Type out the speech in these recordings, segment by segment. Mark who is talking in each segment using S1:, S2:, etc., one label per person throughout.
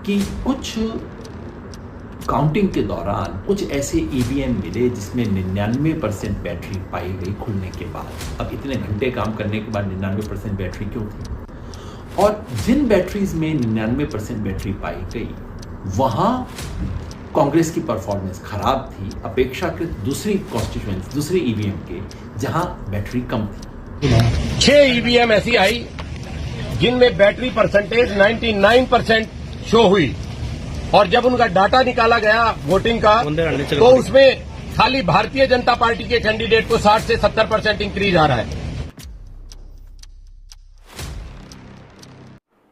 S1: कि कुछ काउंटिंग के दौरान कुछ ऐसे ईवीएम मिले जिसमें 99% बैटरी पाई गई खुलने के बाद। अब इतने घंटे काम करने के बाद 99% बैटरी क्यों थी? और जिन बैटरीज में 99% बैटरी पाई गई वहां कांग्रेस की परफॉर्मेंस खराब थी अपेक्षाकृत दूसरी कॉन्स्टिट्यूएंसी, दूसरे ईवीएम के, जहां बैटरी कम थी।
S2: 6 ईवीएम ऐसी आई जिनमें बैटरी परसेंटेज 99% शो हुई और जब उनका डाटा निकाला गया वोटिंग का तो उसमें खाली भारतीय जनता पार्टी के कैंडिडेट को 60 से 70% इंक्रीज आ रहा है।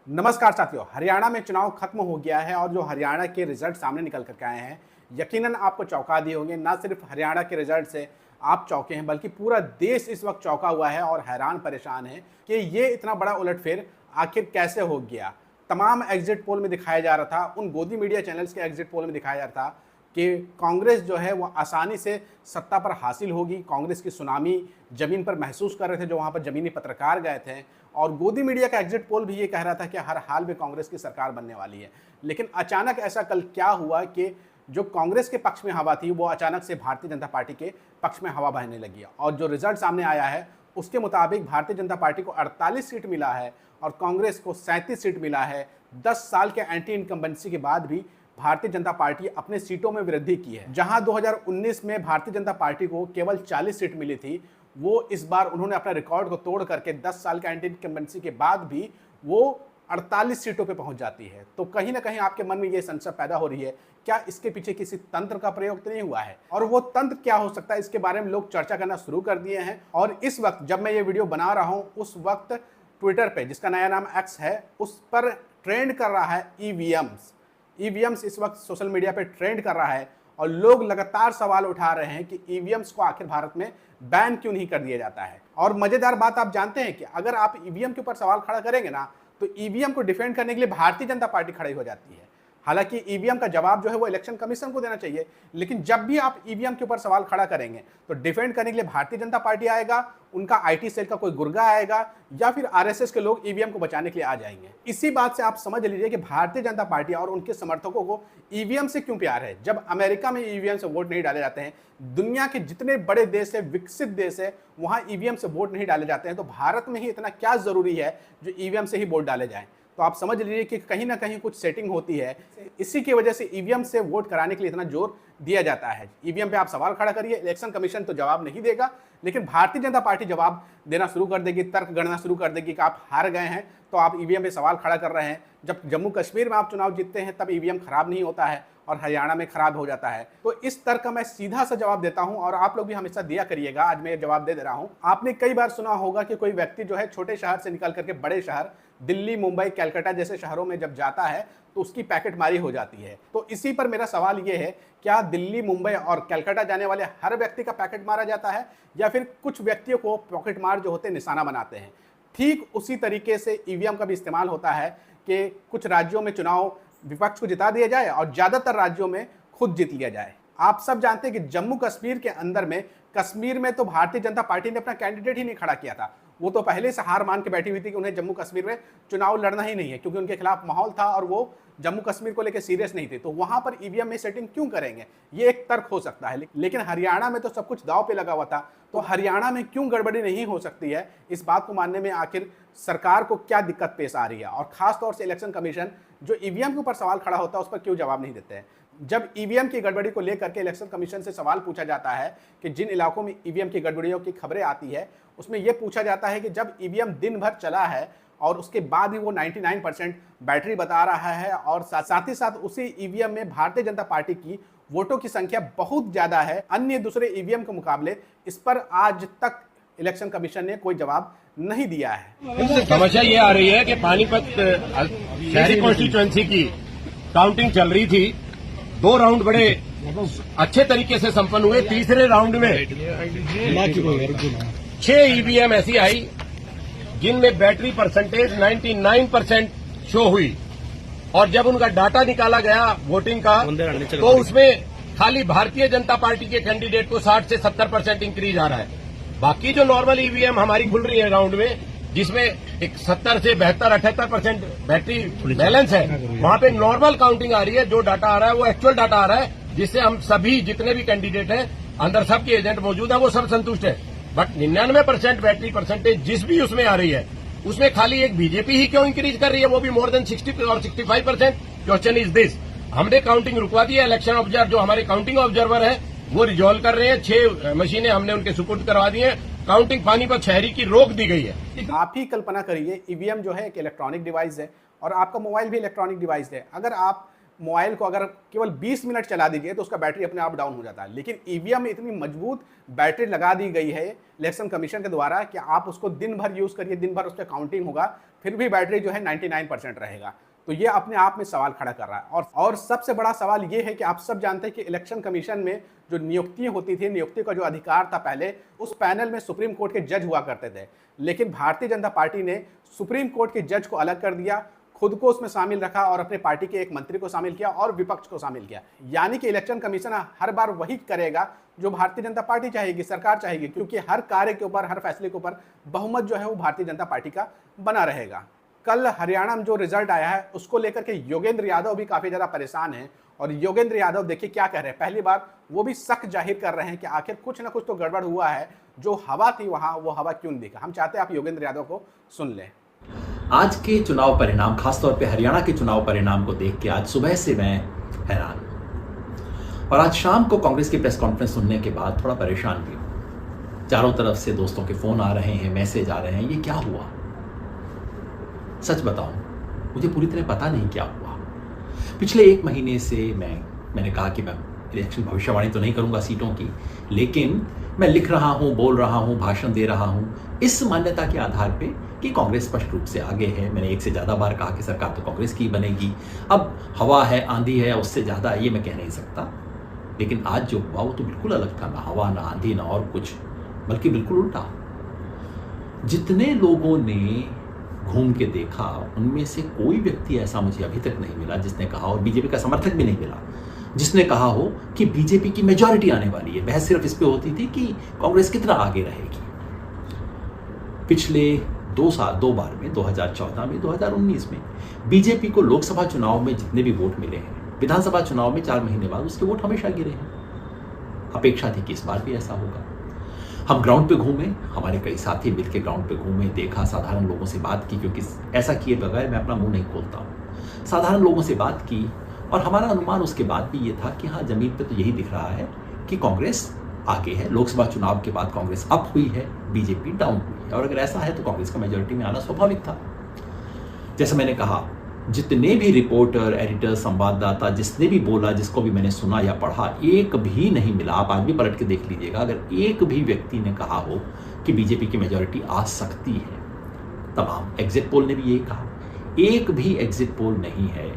S3: नमस्कार साथियों, हरियाणा में चुनाव खत्म हो गया है और जो हरियाणा के रिजल्ट सामने निकल करके आए हैं यकीनन आपको चौंका दिए होंगे। ना सिर्फ हरियाणा के रिजल्ट से आप चौंके हैं बल्कि पूरा देश इस वक्त चौंका हुआ है और हैरान परेशान है कि ये इतना बड़ा उलटफेर आखिर कैसे हो गया। तमाम एग्जिट पोल में दिखाया जा रहा था, उन गोदी मीडिया चैनल्स के एग्जिट पोल में दिखाया जा रहा था कि कांग्रेस जो है वो आसानी से सत्ता पर हासिल होगी। कांग्रेस की सुनामी जमीन पर महसूस कर रहे थे जो वहाँ पर जमीनी पत्रकार गए थे, और गोदी मीडिया का एग्जिट पोल भी ये कह रहा था कि हर हाल में कांग्रेस की सरकार बनने वाली है। लेकिन अचानक ऐसा कल क्या हुआ कि जो कांग्रेस के पक्ष में हवा थी वो अचानक से भारतीय जनता पार्टी के पक्ष में हवा बहने लगी। और जो रिजल्ट सामने आया है उसके मुताबिक भारतीय जनता पार्टी को 48 सीट मिला है और कांग्रेस को 37 सीट मिला है। 10 साल के एंटी इनकम्बेंसी के बाद भी भारतीय जनता पार्टी अपने सीटों में वृद्धि की है। जहां 2019 में भारतीय जनता पार्टी को केवल 40 सीट मिली थी, वो इस बार उन्होंने अपना रिकॉर्ड को तोड़ करके 10 साल के एंटी इनकम्बेंसी के बाद भी वो 48 सीटों पे पहुंच जाती है। तो कहीं ना कहीं आपके मन में ये संशय पैदा हो रही है, क्या इसके पीछे किसी तंत्र का प्रयोग तो नहीं हुआ है? और वो तंत्र क्या हो सकता है, इसके बारे में लोग चर्चा करना शुरू कर दिए हैं। और इस वक्त जब मैं ये वीडियो बना रहा हूँ उस वक्त ट्विटर पे, जिसका नया नाम एक्स है, उस पर ट्रेंड कर रहा है ईवीएम्स इस वक्त सोशल मीडिया पे ट्रेंड कर रहा है और लोग लगातार सवाल उठा रहे हैं कि ईवीएम्स को आखिर भारत में बैन क्यों नहीं कर दिया जाता है। और मजेदार बात आप जानते हैं कि अगर आप ईवीएम के ऊपर सवाल खड़ा करेंगे ना तो ईवीएम को डिफेंड करने के लिए भारतीय जनता पार्टी खड़ी हो जाती है। हालांकि ईवीएम का जवाब जो है वो इलेक्शन कमीशन को देना चाहिए, लेकिन जब भी आप ईवीएम के ऊपर सवाल खड़ा करेंगे तो डिफेंड करने के लिए भारतीय जनता पार्टी आएगा, उनका आईटी सेल का कोई गुर्गा आएगा या फिर आरएसएस के लोग ईवीएम को बचाने के लिए आ जाएंगे। इसी बात से आप समझ लीजिए कि भारतीय जनता पार्टी और उनके समर्थकों को ईवीएम से क्यों प्यार है। जब अमेरिका में ईवीएम से वोट नहीं डाले जाते हैं, दुनिया के जितने बड़े देश है, विकसित देश है, वहां ईवीएम से वोट नहीं डाले जाते हैं, तो भारत में ही इतना क्या जरूरी है जो ईवीएम से ही वोट डाले जाए। तो आप समझ लीजिए कि कहीं ना कहीं कुछ सेटिंग होती है, इसी की वजह से ईवीएम से वोट कराने के लिए इतना जोर दिया जाता है। ईवीएम पे आप सवाल खड़ा करिए, इलेक्शन कमीशन तो जवाब नहीं देगा, लेकिन भारतीय जनता पार्टी जवाब देना शुरू कर देगी, तर्क गणना शुरू कर देगी कि आप हार गए हैं तो आप ईवीएम पे सवाल खड़ा कर रहे हैं। जब जम्मू कश्मीर में आप चुनाव जीतते हैं तब ईवीएम खराब नहीं होता है और हरियाणा में खराब हो जाता है। तो इस तर्क का मैं सीधा सा जवाब देता हूं और आप लोग भी हमेशा दिया करिएगा। आज मैं जवाब दे रहा हूं। आपने कई बार सुना होगा कि कोई व्यक्ति जो है छोटे शहर से निकल करके बड़े शहर दिल्ली, मुंबई, कलकत्ता जैसे शहरों में जब जाता है तो उसकी पैकेटमारी हो जाती है। तो इसी पर मेरा सवाल ये है, क्या दिल्ली, मुंबई और कलकत्ता जाने वाले हर व्यक्ति का पैकेट मारा जाता है या फिर कुछ व्यक्तियों को पॉकेट मार जो होते निशाना बनाते हैं? ठीक उसी तरीके से ईवीएम का भी इस्तेमाल होता है कि कुछ राज्यों में चुनाव विपक्ष को जिता दिया जाए और ज्यादातर राज्यों में खुद जीत लिया जाए। आप सब जानते हैं कि जम्मू कश्मीर के अंदर में, कश्मीर में तो भारतीय जनता पार्टी ने अपना कैंडिडेट ही नहीं खड़ा किया था। वो तो पहले से हार मान के बैठी हुई थी कि उन्हें जम्मू कश्मीर में चुनाव लड़ना ही नहीं है, क्योंकि उनके खिलाफ माहौल था और वो जम्मू कश्मीर को लेकर सीरियस नहीं थे। तो वहां पर ईवीएम में सेटिंग क्यों करेंगे, ये एक तर्क हो सकता है। लेकिन हरियाणा में तो सब कुछ दांव पे लगा हुआ था, तो हरियाणा में क्यों गड़बड़ी नहीं हो सकती है, इस बात को मानने में आखिर सरकार को क्या दिक्कत पेश आ रही है। और खासतौर से इलेक्शन कमीशन जो ईवीएम के ऊपर सवाल खड़ा होता है उस पर क्यों जवाब नहीं देते हैं। जब ईवीएम की गड़बड़ी को लेकर के इलेक्शन कमीशन से सवाल पूछा जाता है कि जिन इलाकों में ईवीएम की गड़बड़ियों की खबरें आती है उसमें यह पूछा जाता है कि जब ईवीएम दिन भर चला है और उसके बाद भी वो 99% बैटरी बता रहा है और साथ ही साथ उसी ईवीएम में भारतीय जनता पार्टी की वोटों की संख्या बहुत ज्यादा है अन्य दूसरे ईवीएम के मुकाबले, इस पर आज तक इलेक्शन कमीशन ने कोई जवाब नहीं दिया है।
S2: समस्या ये आ रही है कि पानीपत शहरी कॉन्स्टिट्यूएंसी की काउंटिंग चल रही थी, 2 राउंड बड़े अच्छे तरीके से संपन्न हुए। तीसरे राउंड में 6 ईवीएम ऐसी आई जिनमें बैटरी परसेंटेज 99% शो हुई और जब उनका डाटा निकाला गया वोटिंग का तो उसमें खाली भारतीय जनता पार्टी के कैंडिडेट को 60 से 70% इंक्रीज आ रहा है। बाकी जो नॉर्मल ईवीएम हमारी खुल रही है राउंड में जिसमें एक 70 से 72-78% बैटरी बैलेंस है, वहां पे नॉर्मल काउंटिंग आ रही है। जो डाटा आ रहा है वो एक्चुअल डाटा आ रहा है, जिससे हम सभी जितने भी कैंडिडेट हैं अंदर सबके एजेंट मौजूद है, वो सब संतुष्ट है। बट 99% बैटरी परसेंटेज जिस भी उसमें आ रही है, उसमें खाली एक बीजेपी ही क्यों इंक्रीज कर रही है, वो भी मोर देन 60 और 65%। क्वेश्चन इज दिस, हमने काउंटिंग रुकवा दी है। इलेक्शन ऑब्जर्वर जो हमारे काउंटिंग ऑब्जर्वर है वो रिजॉल्व कर रहे हैं। 6 मशीनें हमने उनके सुपुर्द करवा दी है। काउंटिंग पानीपत शहरी की रोक दी गई है।
S3: आप ही कल्पना करिए, ईवीएम जो है एक इलेक्ट्रॉनिक डिवाइस है और आपका मोबाइल भी इलेक्ट्रॉनिक डिवाइस है। अगर आप मोबाइल को अगर केवल 20 मिनट चला दीजिए तो उसका बैटरी अपने आप डाउन हो जाता है, लेकिन ईवीएम में इतनी मजबूत बैटरी लगा दी गई है इलेक्शन कमीशन के द्वारा कि आप उसको दिन भर यूज़ करिए, दिन भर उस पर काउंटिंग होगा, फिर भी बैटरी जो है 99% रहेगा। तो ये अपने आप में सवाल खड़ा कर रहा है। और सबसे बड़ा सवाल ये है कि आप सब जानते हैं कि इलेक्शन कमीशन में जो नियुक्तियां होती थी, नियुक्ति का जो अधिकार था पहले, उस पैनल में सुप्रीम कोर्ट के जज हुआ करते थे, लेकिन भारतीय जनता पार्टी ने सुप्रीम कोर्ट के जज को अलग कर दिया, खुद को उसमें शामिल रखा और अपने पार्टी के एक मंत्री को शामिल किया और विपक्ष को शामिल किया। यानी कि इलेक्शन कमीशन हर बार वही करेगा जो भारतीय जनता पार्टी चाहेगी, सरकार चाहेगी, क्योंकि हर कार्य के ऊपर, हर फैसले के ऊपर बहुमत जो है वो भारतीय जनता पार्टी का बना रहेगा। कल हरियाणा में जो रिजल्ट आया है उसको लेकर के योगेंद्र यादव भी काफी ज्यादा परेशान हैं और योगेंद्र यादव देखिए क्या कह रहे हैं। पहली बार वो भी शक जाहिर कर रहे हैं कि आखिर कुछ ना कुछ तो गड़बड़ हुआ है, जो हवा थी वहां वो हवा क्यों नहीं दिखा। हम चाहते हैं आप योगेंद्र यादव को सुन लें।
S1: आज के चुनाव परिणाम, खासतौर पे हरियाणा के चुनाव परिणाम को देख के आज सुबह से मैं हैरान, और आज शाम को कांग्रेस की प्रेस कॉन्फ्रेंस सुनने के बाद थोड़ा परेशान भी हूं। चारों तरफ से दोस्तों के फोन आ रहे हैं, मैसेज आ रहे हैं, ये क्या हुआ? सच बताऊं, मुझे पूरी तरह पता नहीं क्या हुआ। पिछले 1 महीने से मैंने कहा कि मैं इलेक्शन भविष्यवाणी तो नहीं करूंगा सीटों की, लेकिन मैं लिख रहा हूं, बोल रहा हूं, भाषण दे रहा हूं इस मान्यता के आधार पे कि कांग्रेस स्पष्ट रूप से आगे है। मैंने 1 से ज्यादा बार कहा कि सरकार तो कांग्रेस की बनेगी। अब हवा है, आंधी है, उससे ज्यादा ये मैं कह नहीं सकता, लेकिन आज जो हुआ वो तो बिल्कुल अलग था। ना हवा, ना आंधी, ना और कुछ, बल्कि बिल्कुल उल्टा। जितने लोगों ने घूम के देखा उनमें से कोई व्यक्ति ऐसा मुझे अभी तक नहीं मिला जिसने कहा, और बीजेपी का समर्थक भी नहीं मिला जिसने कहा हो कि बीजेपी की मेजॉरिटी आने वाली है। बहस सिर्फ इस पे होती थी कि कांग्रेस कितना आगे रहेगी। पिछले 2 बार में, 2014 में, 2019 में बीजेपी को लोकसभा चुनाव में जितने भी वोट मिले हैं, विधानसभा चुनाव में 4 महीने बाद उसके वोट हमेशा गिरे हैं। अपेक्षा थी कि इस बार भी ऐसा होगा। हम ग्राउंड पे घूमे, हमारे कई साथी मिलकर ग्राउंड पे घूमे, देखा, साधारण लोगों से बात की, क्योंकि ऐसा किए बगैर मैं अपना मुंह नहीं खोलता हूं। साधारण लोगों से बात की और हमारा अनुमान उसके बाद भी ये था कि हाँ, जमीन पे तो यही दिख रहा है कि कांग्रेस आगे है। लोकसभा चुनाव के बाद कांग्रेस अप हुई है, बीजेपी डाउन हुई है, और अगर ऐसा है तो कांग्रेस का मेजॉरिटी में आना स्वाभाविक था। जैसे मैंने कहा, जितने भी रिपोर्टर, एडिटर, संवाददाता, जिसने भी बोला, जिसको भी मैंने सुना या पढ़ा, एक भी नहीं मिला। आप आज भी पलट के देख लीजिएगा, अगर एक भी व्यक्ति ने कहा हो कि बीजेपी की मेजॉरिटी आ सकती है। तमाम एग्जिट पोल ने भी यही कहा। एक भी एग्जिट पोल नहीं है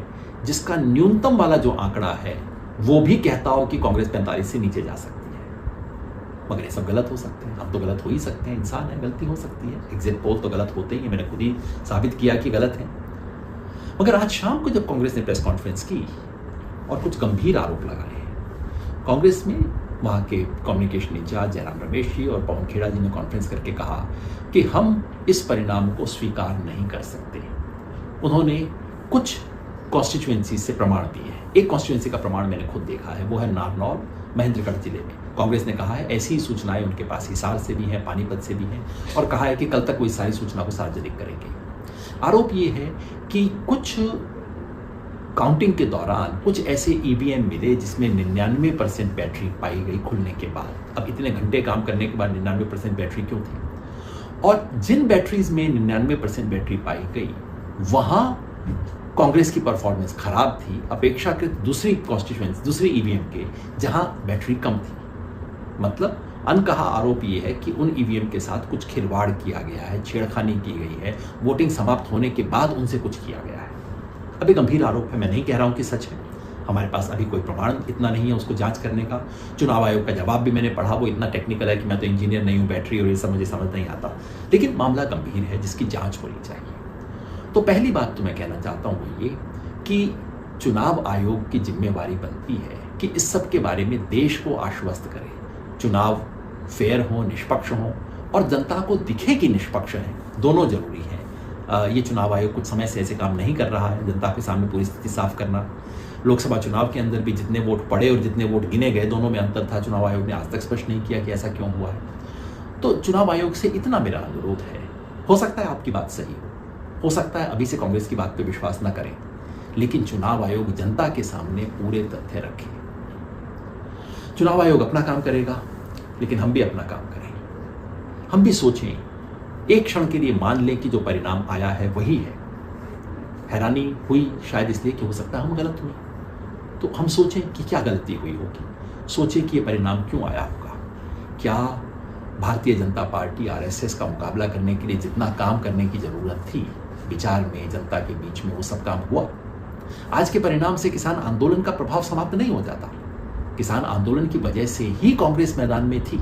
S1: जिसका न्यूनतम वाला जो आंकड़ा है वो भी कहता हो कि कांग्रेस 45 से नीचे जा सकती है। मगर ये सब गलत हो सकते हैं। हम तो गलत हो ही सकते हैं, इंसान है, गलती हो सकती है। एग्जिट पोल तो गलत होते ही हैं, मैंने खुद ही साबित किया कि गलत है। मगर आज शाम को जब कांग्रेस ने प्रेस कॉन्फ्रेंस की और कुछ गंभीर आरोप लगाए, कांग्रेस में वहां के कम्युनिकेशन इंचार्ज जयराम रमेश जी और पवन खेड़ा जी ने कॉन्फ्रेंस करके कहा कि हम इस परिणाम को स्वीकार नहीं कर सकते। उन्होंने कुछ कॉन्स्टिट्यूएंसी से प्रमाण दिए हैं। एक कॉन्स्टिट्यूएंसी का प्रमाण मैंने खुद देखा है, वो है नारनौल, महेंद्रगढ़ जिले में। कांग्रेस ने कहा है ऐसी ही सूचनाएं उनके पास हिसार से भी हैं, पानीपत से भी हैं, और कहा है कि कल तक वो इस सारी सूचना को सार्वजनिक करेंगे। आरोप ये है कि कुछ काउंटिंग के दौरान कुछ ऐसे ईवीएम मिले जिसमें 99% बैटरी पाई गई खुलने के बाद। अब इतने घंटे काम करने के बाद 99% बैटरी क्यों थी? और जिन बैटरीज में 99% बैटरी पाई गई वहां कांग्रेस की परफॉर्मेंस खराब थी अपेक्षाकृत दूसरी कॉन्स्टिट्यूएंसी, दूसरी ईवीएम के, जहां बैटरी कम थी। मतलब अनकहा आरोप यह है कि उन ईवीएम के साथ कुछ खिलवाड़ किया गया है, छेड़खानी की गई है, वोटिंग समाप्त होने के बाद उनसे कुछ किया गया है। अभी गंभीर आरोप है, मैं नहीं कह रहा हूं कि सच है। हमारे पास अभी कोई प्रमाण इतना नहीं है उसको जांच करने का। चुनाव आयोग का जवाब भी मैंने पढ़ा, वो इतना टेक्निकल है कि मैं तो इंजीनियर नहीं हूं, बैटरी और ये सब मुझे समझ नहीं आता। लेकिन मामला गंभीर है जिसकी जांच होनी चाहिए। तो पहली बात तो मैं कहना चाहता हूं वो ये कि चुनाव आयोग की जिम्मेवारी बनती है कि इस सब के बारे में देश को आश्वस्त करे। चुनाव फेयर हो, निष्पक्ष हो, और जनता को दिखे कि निष्पक्ष है, दोनों जरूरी है। ये चुनाव आयोग कुछ समय से ऐसे काम नहीं कर रहा है, जनता के सामने पूरी स्थिति साफ करना। लोकसभा चुनाव के अंदर भी जितने वोट पड़े और जितने वोट गिने गए, दोनों में अंतर था। चुनाव आयोग ने आज तक स्पष्ट नहीं किया कि ऐसा क्यों हुआ है। तो चुनाव आयोग से इतना मेरा अनुरोध है, हो सकता है आपकी बात सही हो सकता है अभी से कांग्रेस की बात पे विश्वास न करें, लेकिन चुनाव आयोग जनता के सामने पूरे तथ्य रखे। चुनाव आयोग अपना काम करेगा, लेकिन हम भी अपना काम करें। हम भी सोचें, एक क्षण के लिए मान लें कि जो परिणाम आया है वही है। हैरानी हुई शायद इसलिए कि हो सकता है हम गलत हुए, तो हम सोचें कि क्या गलती हुई होगी, सोचें कि ये परिणाम क्यों आया होगा। क्या भारतीय जनता पार्टी आरएसएस का मुकाबला करने के लिए जितना काम करने की जरूरत थी, विचार में, जनता के बीच में, वो सब काम हुआ? आज के परिणाम से किसान आंदोलन का प्रभाव समाप्त नहीं हो जाता। किसान आंदोलन की वजह से ही कांग्रेस मैदान में थी।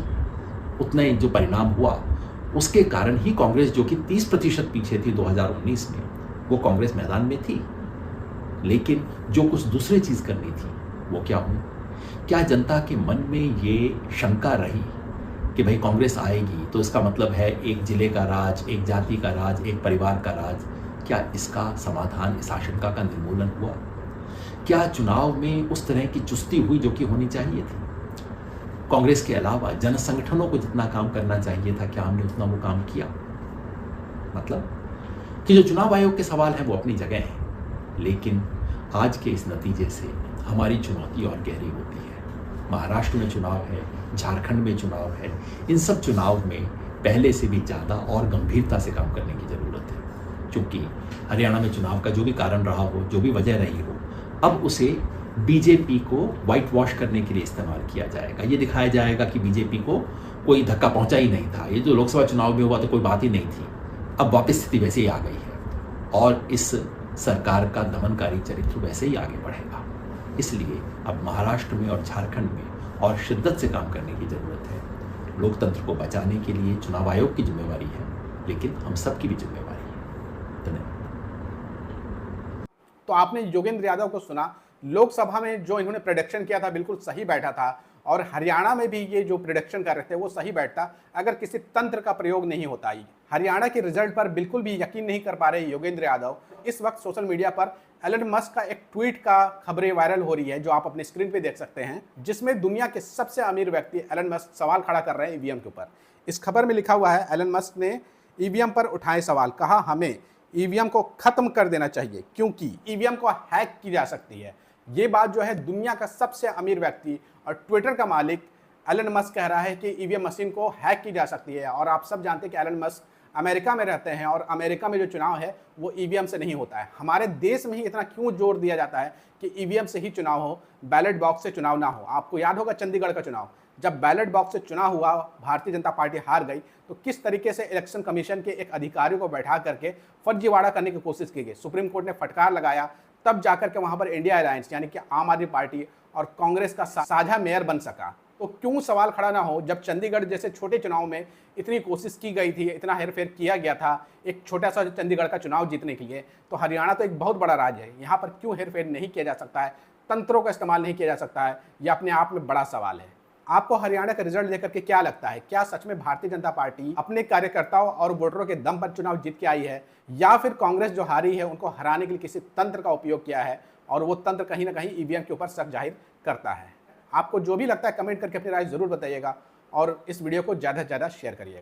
S1: उतने जो परिणाम हुआ उसके कारण ही कांग्रेस, जो कि 30% पीछे थी 2019 में, वो कांग्रेस मैदान में थी। लेकिन जो कुछ दूसरी चीज करनी थी वो क्या हुई? क्या जनता के मन में ये शंका रही कि भाई कांग्रेस आएगी तो इसका मतलब है एक जिले का राज, एक जाति का राज, एक परिवार का राज? क्या इसका समाधान, इस आशंका का निर्मूलन हुआ? क्या चुनाव में उस तरह की चुस्ती हुई जो कि होनी चाहिए थी? कांग्रेस के अलावा जन संगठनों को जितना काम करना चाहिए था, क्या हमने उतना वो काम किया? मतलब कि जो चुनाव आयोग के सवाल हैं वो अपनी जगह हैं, लेकिन आज के इस नतीजे से हमारी चुनौती और गहरी होती है। महाराष्ट्र में चुनाव है, झारखंड में चुनाव है, इन सब चुनाव में पहले से भी ज़्यादा और गंभीरता से काम करने की ज़रूरत है। क्योंकि हरियाणा में चुनाव का जो भी कारण रहा हो, जो भी वजह रही हो, अब उसे बीजेपी को व्हाइट वॉश करने के लिए इस्तेमाल किया जाएगा। ये दिखाया जाएगा कि बीजेपी को कोई धक्का पहुंचा ही नहीं था, ये जो लोकसभा चुनाव में हुआ तो कोई बात ही नहीं थी। अब वापस स्थिति वैसे ही आ गई है और इस सरकार का दमनकारी चरित्र वैसे ही आगे बढ़ेगा। इसलिए अब महाराष्ट्र में और झारखंड में और शिद्दत से काम करने की जरूरत है। लोकतंत्र को बचाने के लिए चुनाव आयोग की जिम्मेवारी है, लेकिन हम सबकी भी जिम्मेवारी है। धन्यवाद।
S3: तो आपने योगेंद्र यादव को सुना। लोकसभा में जो इन्होंने प्रेडिक्शन किया था बिल्कुल सही बैठा था, और हरियाणा में भी ये जो प्रेडिक्शन कर रहे थे वो सही बैठता अगर किसी तंत्र का प्रयोग नहीं होता। हरियाणा के रिजल्ट पर बिल्कुल भी यकीन नहीं कर पा रहे योगेंद्र यादव। इस वक्त सोशल मीडिया पर एलन मस्क का एक ट्वीट का खबरें वायरल हो रही है, जो आप अपने स्क्रीन पे देख सकते हैं, जिसमें दुनिया के सबसे अमीर व्यक्ति एलन मस्क सवाल खड़ा कर रहे हैं ईवीएम के ऊपर। इस खबर में लिखा हुआ है, एलन मस्क ने ईवीएम पर उठाए सवाल, कहा हमें ईवीएम को खत्म कर देना चाहिए क्योंकि ईवीएम को हैक की जा सकती है। ये बात जो है दुनिया का सबसे अमीर व्यक्ति और ट्विटर का मालिक एलन मस्क कह रहा है कि ईवीएम मशीन को हैक की जा सकती है। और आप सब जानते हैं कि एलन मस्क अमेरिका में रहते हैं और अमेरिका में जो चुनाव है वो ईवीएम से नहीं होता है। हमारे देश में ही इतना क्यों जोर दिया जाता है कि ईवीएम से ही चुनाव हो, बैलेट बॉक्स से चुनाव ना हो। आपको याद होगा चंडीगढ़ का चुनाव, जब बैलेट बॉक्स से चुनाव हुआ, भारतीय जनता पार्टी हार गई, तो किस तरीके से इलेक्शन कमीशन के एक अधिकारियों को बैठा करके फर्जीवाड़ा करने की कोशिश की गई। सुप्रीम कोर्ट ने फटकार लगाया, तब जाकर के वहां पर इंडिया अलायंस यानी कि आम आदमी पार्टी और कांग्रेस का साझा मेयर बन सका। तो क्यों सवाल खड़ा ना हो, जब चंडीगढ़ जैसे छोटे चुनाव में इतनी कोशिश की गई थी, इतना हेरफेर किया गया था एक छोटा सा चंडीगढ़ का चुनाव जीतने के लिए। तो हरियाणा तो एक बहुत बड़ा राज्य है, यहाँ पर क्यों हेरफेर नहीं किया जा सकता है, तंत्रों का इस्तेमाल नहीं किया जा सकता है, यह अपने आप में बड़ा सवाल है। आपको हरियाणा का रिजल्ट लेकर के क्या लगता है? क्या सच में भारतीय जनता पार्टी अपने कार्यकर्ताओं और वोटरों के दम पर चुनाव जीत के आई है, या फिर कांग्रेस जो हारी है उनको हराने के लिए किसी तंत्र का उपयोग किया है और वो तंत्र कहीं ना कहीं ईवीएम के ऊपर शक जाहिर करता है? आपको जो भी लगता है कमेंट करके अपनी राय जरूर बताइएगा और इस वीडियो को ज़्यादा से ज़्यादा शेयर करिएगा।